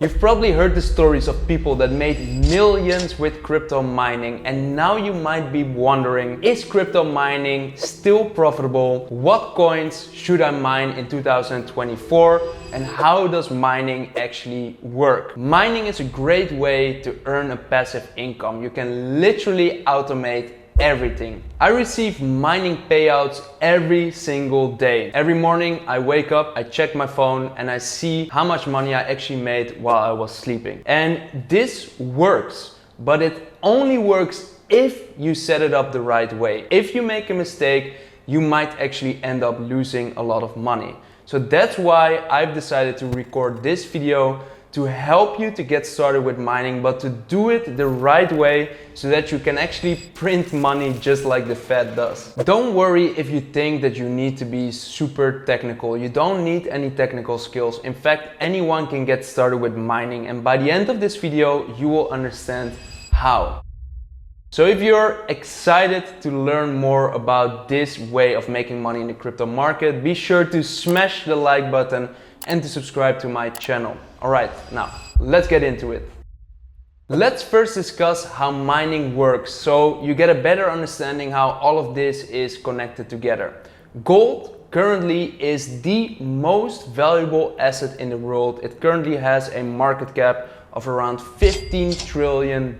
You've probably heard the stories of people that made millions with crypto mining, and now you might be wondering, is crypto mining still profitable? What coins should I mine in 2024? And how does mining actually work? Mining is a great way to earn a passive income. You can literally automate everything. I receive mining payouts every single day. Every morning I wake up, I check my phone and I see how much money I actually made while I was sleeping. And this works, but it only works if you set it up the right way. If you make a mistake, you might actually end up losing a lot of money. So that's why I've decided to record this video to help you to get started with mining, but to do it the right way so that you can actually print money just like the Fed does. Don't worry if you think that you need to be super technical. You don't need any technical skills. In fact, anyone can get started with mining, and by the end of this video, you will understand how. So if you're excited to learn more about this way of making money in the crypto market, be sure to smash the like button and to subscribe to my channel. Alright, now let's get into it. Let's first discuss how mining works so you get a better understanding how all of this is connected together. Gold currently is the most valuable asset in the world. It currently has a market cap of around $15 trillion.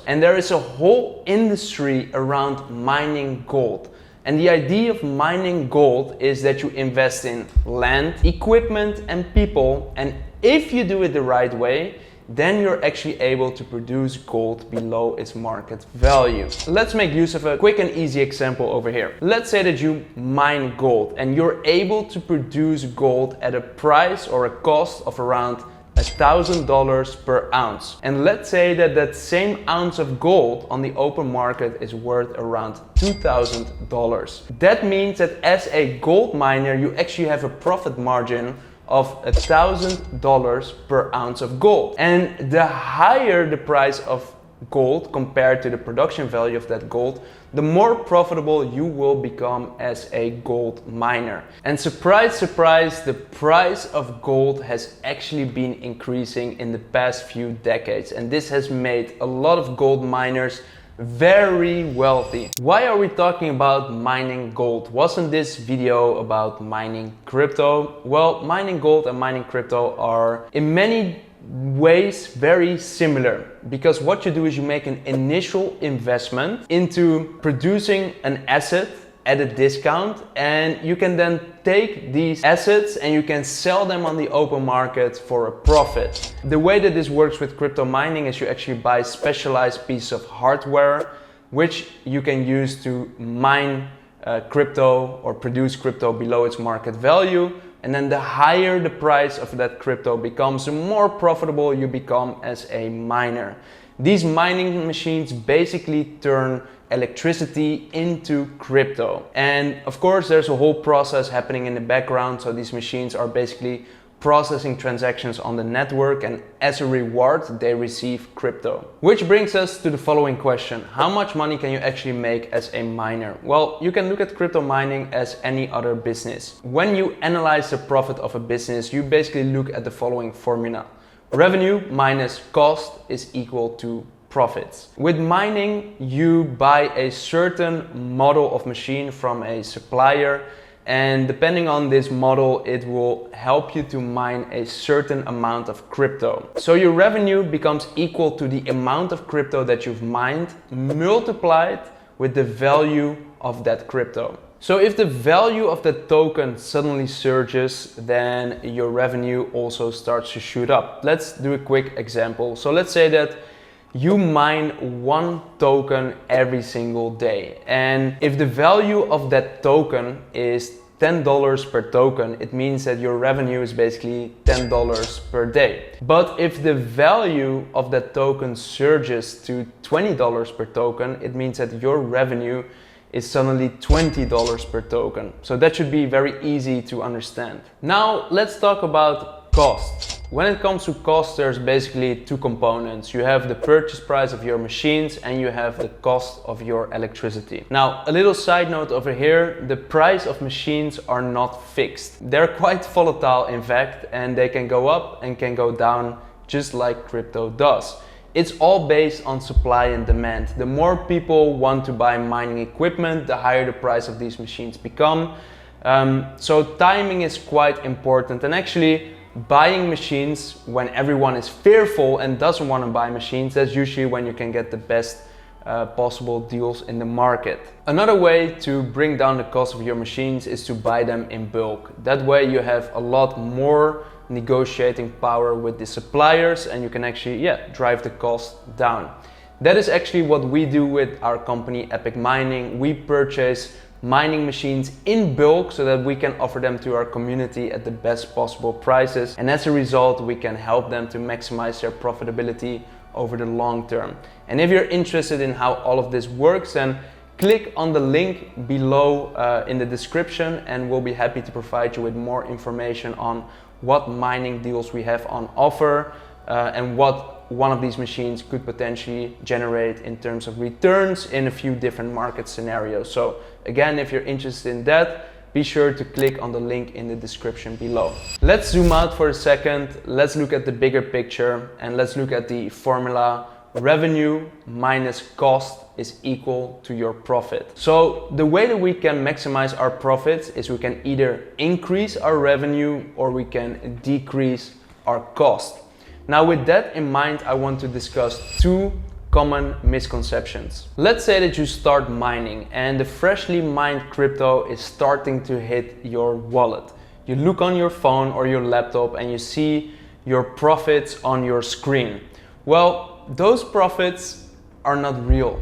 And there is a whole industry around mining gold. And the idea of mining gold is that you invest in land, equipment, and people. And if you do it the right way, then you're actually able to produce gold below its market value. Let's make use of a quick and easy example over here. Let's say that you mine gold and you're able to produce gold at a price or a cost of around $1,000 per ounce. And let's say that that same ounce of gold on the open market is worth around $2,000. That means that as a gold miner, you actually have a profit margin of $1,000 per ounce of gold. And the higher the price of gold compared to the production value of that gold, the more profitable you will become as a gold miner. And surprise, surprise, the price of gold has actually been increasing in the past few decades. And this has made a lot of gold miners very wealthy. Why are we talking about mining gold? Wasn't this video about mining crypto? Well, mining gold and mining crypto are in many ways very similar, because what you do is you make an initial investment into producing an asset at a discount, and you can then take these assets and you can sell them on the open market for a profit. The way that this works with crypto mining is you actually buy specialized pieces of hardware which you can use to mine crypto or produce crypto below its market value. And then the higher the price of that crypto becomes, the more profitable you become as a miner. These mining machines basically turn electricity into crypto. And of course, there's a whole process happening in the background. So these machines are basically processing transactions on the network, and as a reward, they receive crypto. Which brings us to the following question. How much money can you actually make as a miner? Well, you can look at crypto mining as any other business. When you analyze the profit of a business, you basically look at the following formula. Revenue minus cost is equal to profits. With mining, you buy a certain model of machine from a supplier, and depending on this model, it will help you to mine a certain amount of crypto. So your revenue becomes equal to the amount of crypto that you've mined multiplied with the value of that crypto. So if the value of the token suddenly surges, then your revenue also starts to shoot up. Let's do a quick example. So let's say that you mine one token every single day. And if the value of that token is $10 per token, it means that your revenue is basically $10 per day. But if the value of that token surges to $20 per token, it means that your revenue is suddenly $20 per token. So that should be very easy to understand. Now let's talk about cost. When it comes to cost, there's basically two components. You have the purchase price of your machines and you have the cost of your electricity. Now, a little side note over here, the price of machines are not fixed. They're quite volatile in fact, and they can go up and can go down just like crypto does. It's all based on supply and demand. The more people want to buy mining equipment, the higher the price of these machines become. So timing is quite important, and actually buying machines when everyone is fearful and doesn't want to buy machines, that's usually when you can get the best possible deals in the market. Another way to bring down the cost of your machines is to buy them in bulk. That way you have a lot more negotiating power with the suppliers, and you can actually drive the cost down. That is actually what we do with our company Epic Mining. We purchase mining machines in bulk so that we can offer them to our community at the best possible prices, and as a result we can help them to maximize their profitability over the long term. And if you're interested in how all of this works, then click on the link below in the description, and we'll be happy to provide you with more information on what mining deals we have on offer and what one of these machines could potentially generate in terms of returns in a few different market scenarios. So again, if you're interested in that, be sure to click on the link in the description below. Let's zoom out for a second. Let's look at the bigger picture, and let's look at the formula. Revenue minus cost is equal to your profit. So the way that we can maximize our profits is we can either increase our revenue or we can decrease our cost. Now with that in mind, I want to discuss two common misconceptions. Let's say that you start mining and the freshly mined crypto is starting to hit your wallet. You look on your phone or your laptop and you see your profits on your screen. Well, those profits are not real.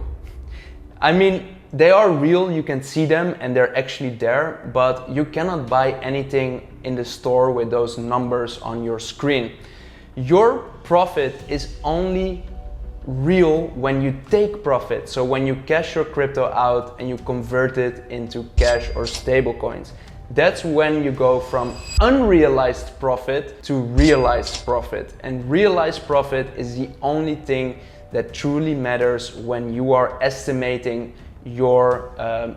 I mean, they are real, you can see them and they're actually there, but you cannot buy anything in the store with those numbers on your screen. Your profit is only real when you take profit. So when you cash your crypto out and you convert it into cash or stable coins. That's when you go from unrealized profit to realized profit. And realized profit is the only thing that truly matters when you are estimating your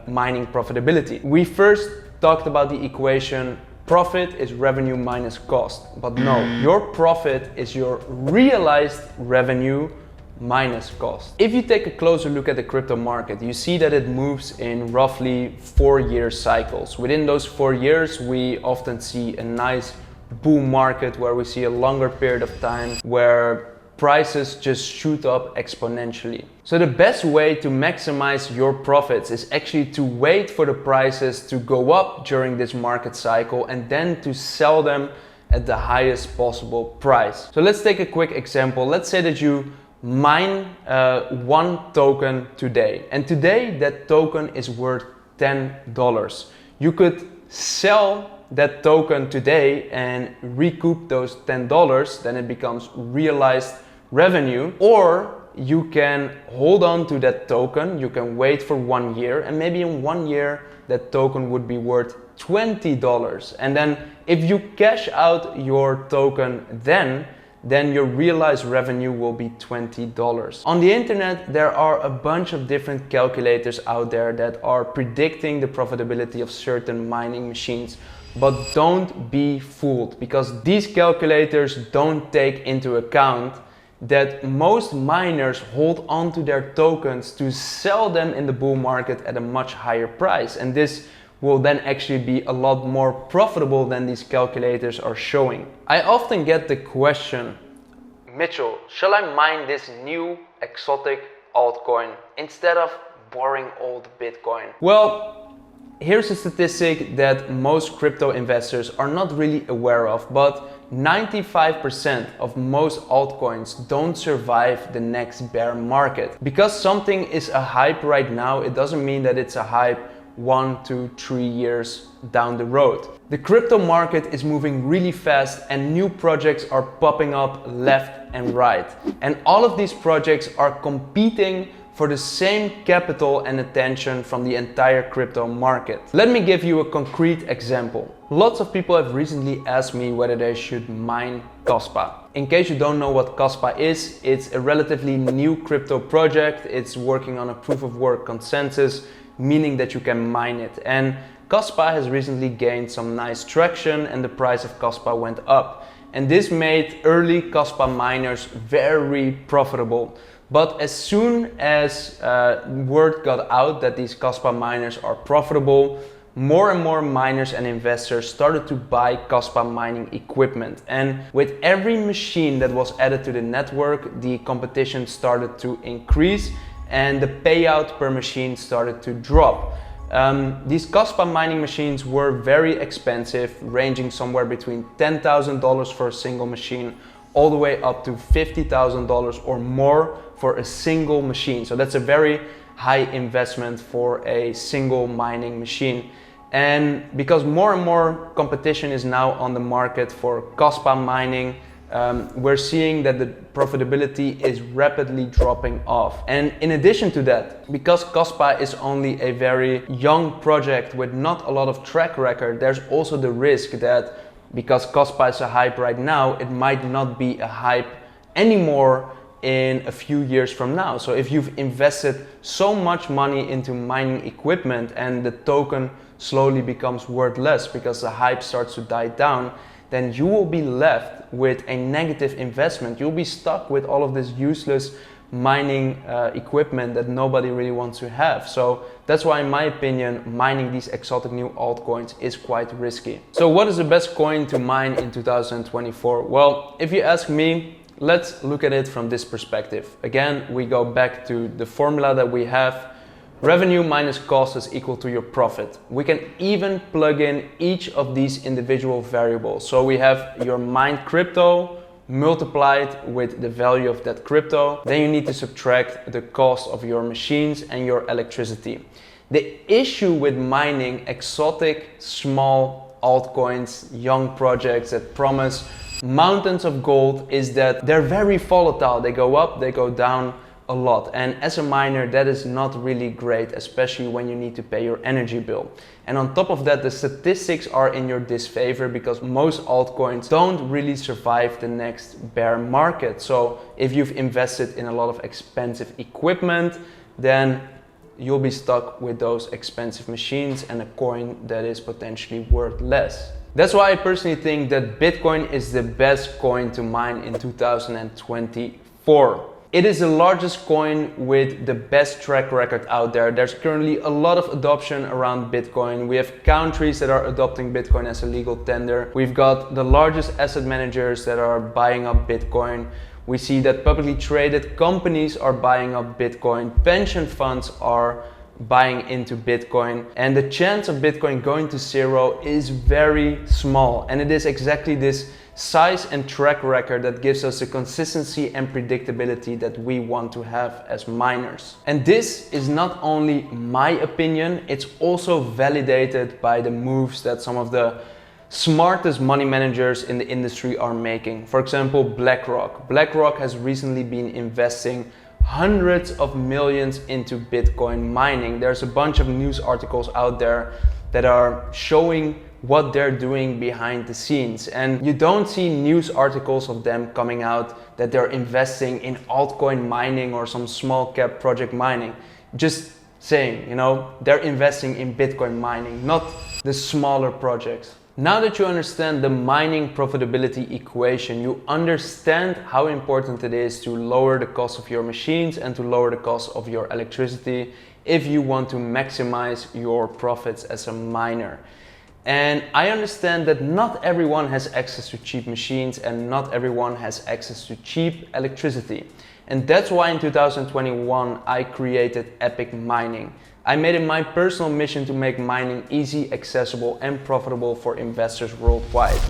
mining profitability. We first talked about the equation profit is revenue minus cost, but no, your profit is your realized revenue minus cost. If you take a closer look at the crypto market, you see that it moves in roughly 4-year cycles. Within those 4 years, we often see a nice boom market where we see a longer period of time where prices just shoot up exponentially. So the best way to maximize your profits is actually to wait for the prices to go up during this market cycle and then to sell them at the highest possible price. So let's take a quick example. Let's say that you mine one token today, and today that token is worth $10. You could sell that token today and recoup those $10, then it becomes realized revenue, or you can hold on to that token, you can wait for 1 year, and maybe in 1 year that token would be worth $20, and then if you cash out your token then your realized revenue will be $20. On the internet, there are a bunch of different calculators out there that are predicting the profitability of certain mining machines. But don't be fooled, because these calculators don't take into account that most miners hold on to their tokens to sell them in the bull market at a much higher price. And this will then actually be a lot more profitable than these calculators are showing. I often get the question, Mitchell, shall I mine this new exotic altcoin instead of boring old Bitcoin? Well, here's a statistic that most crypto investors are not really aware of, but 95% of most altcoins don't survive the next bear market. Because something is a hype right now, it doesn't mean that it's a hype 1 to 3 years down the road. The crypto market is moving really fast and new projects are popping up left and right. And all of these projects are competing for the same capital and attention from the entire crypto market. Let me give you a concrete example. Lots of people have recently asked me whether they should mine Kaspa. In case you don't know what Kaspa is, it's a relatively new crypto project. It's working on a proof of work consensus, meaning that you can mine it. And Kaspa has recently gained some nice traction and the price of Kaspa went up. And this made early Kaspa miners very profitable. But as soon as word got out that these Kaspa miners are profitable, more and more miners and investors started to buy Kaspa mining equipment. And with every machine that was added to the network, the competition started to increase and the payout per machine started to drop. These Kaspa mining machines were very expensive, ranging somewhere between $10,000 for a single machine all the way up to $50,000 or more for a single machine. So that's a very high investment for a single mining machine. And because more and more competition is now on the market for Kaspa mining, we're seeing that the profitability is rapidly dropping off. And in addition to that, because Kaspa is only a very young project with not a lot of track record, there's also the risk that because Kaspa is a hype right now, it might not be a hype anymore in a few years from now. So if you've invested so much money into mining equipment and the token slowly becomes worth less because the hype starts to die down, then you will be left with a negative investment. You'll be stuck with all of this useless mining equipment that nobody really wants to have. So that's why, in my opinion, mining these exotic new altcoins is quite risky. So what is the best coin to mine in 2024? Well, if you ask me, let's look at it from this perspective. Again, we go back to the formula that we have. Revenue minus cost is equal to your profit. We can even plug in each of these individual variables. So we have your mined crypto multiplied with the value of that crypto. Then you need to subtract the cost of your machines and your electricity. The issue with mining exotic, small altcoins, young projects that promise mountains of gold is that they're very volatile. They go up, they go down a lot. And as a miner, that is not really great, especially when you need to pay your energy bill. And on top of that, the statistics are in your disfavor because most altcoins don't really survive the next bear market. So if you've invested in a lot of expensive equipment, then you'll be stuck with those expensive machines and a coin that is potentially worth less. That's why I personally think that Bitcoin is the best coin to mine in 2024. It is the largest coin with the best track record out there. There's currently a lot of adoption around Bitcoin. We have countries that are adopting Bitcoin as a legal tender. We've got the largest asset managers that are buying up Bitcoin. We see that publicly traded companies are buying up Bitcoin. Pension funds are buying into Bitcoin, and the chance of Bitcoin going to zero is very small. And it is exactly this size and track record that gives us the consistency and predictability that we want to have as miners. And this is not only my opinion, it's also validated by the moves that some of the smartest money managers in the industry are making. For example, BlackRock. BlackRock has recently been investing hundreds of millions into Bitcoin mining. There's a bunch of news articles out there that are showing what they're doing behind the scenes. And you don't see news articles of them coming out that they're investing in altcoin mining or some small cap project mining. Just saying, they're investing in Bitcoin mining, not the smaller projects. Now that you understand the mining profitability equation, you understand how important it is to lower the cost of your machines and to lower the cost of your electricity if you want to maximize your profits as a miner. And I understand that not everyone has access to cheap machines and not everyone has access to cheap electricity. And that's why in 2021 I created Epic Mining. I made it my personal mission to make mining easy, accessible and profitable for investors worldwide.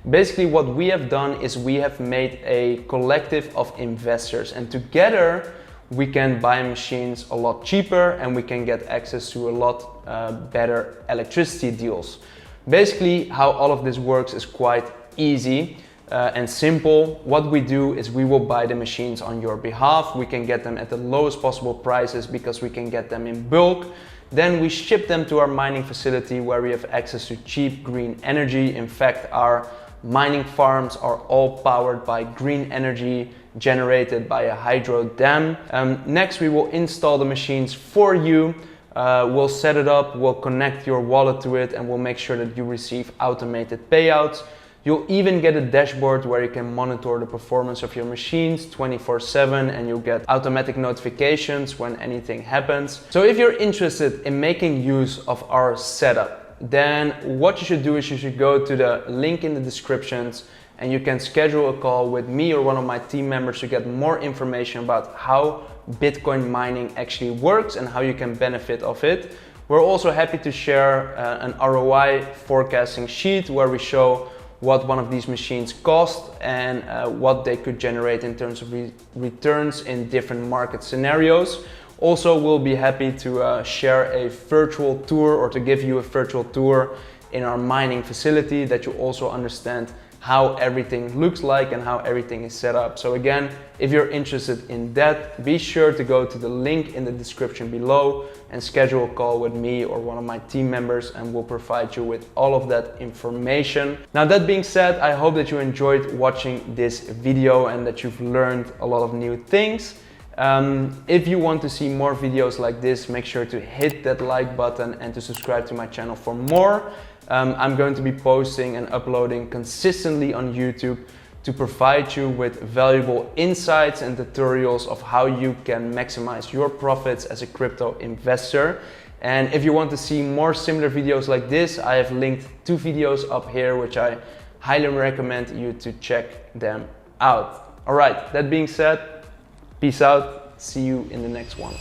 Basically what we have done is we have made a collective of investors, and together we can buy machines a lot cheaper and we can get access to a lot better electricity deals. Basically how all of this works is quite easy and simple. What we do is we will buy the machines on your behalf. We can get them at the lowest possible prices because we can get them in bulk. Then we ship them to our mining facility where we have access to cheap green energy. In fact, our mining farms are all powered by green energy generated by a hydro dam. Next, we will install the machines for you. We'll set it up, we'll connect your wallet to it, and we'll make sure that you receive automated payouts. You'll even get a dashboard where you can monitor the performance of your machines 24/7, and you'll get automatic notifications when anything happens. So if you're interested in making use of our setup, then what you should do is you should go to the link in the descriptions and you can schedule a call with me or one of my team members to get more information about how Bitcoin mining actually works and how you can benefit of it. We're also happy to share an ROI forecasting sheet where we show what one of these machines cost and what they could generate in terms of returns in different market scenarios. Also, we'll be happy to share a virtual tour or to give you a virtual tour in our mining facility that you also understand how everything looks like and how everything is set up. So again, if you're interested in that, be sure to go to the link in the description below and schedule a call with me or one of my team members, and we'll provide you with all of that information. Now, that being said, I hope that you enjoyed watching this video and that you've learned a lot of new things. If you want to see more videos like this, make sure to hit that like button and to subscribe to my channel for more. I'm going to be posting and uploading consistently on YouTube to provide you with valuable insights and tutorials of how you can maximize your profits as a crypto investor. And if you want to see more similar videos like this, I have linked 2 videos up here, which I highly recommend you to check them out. All right, that being said, peace out. See you in the next one.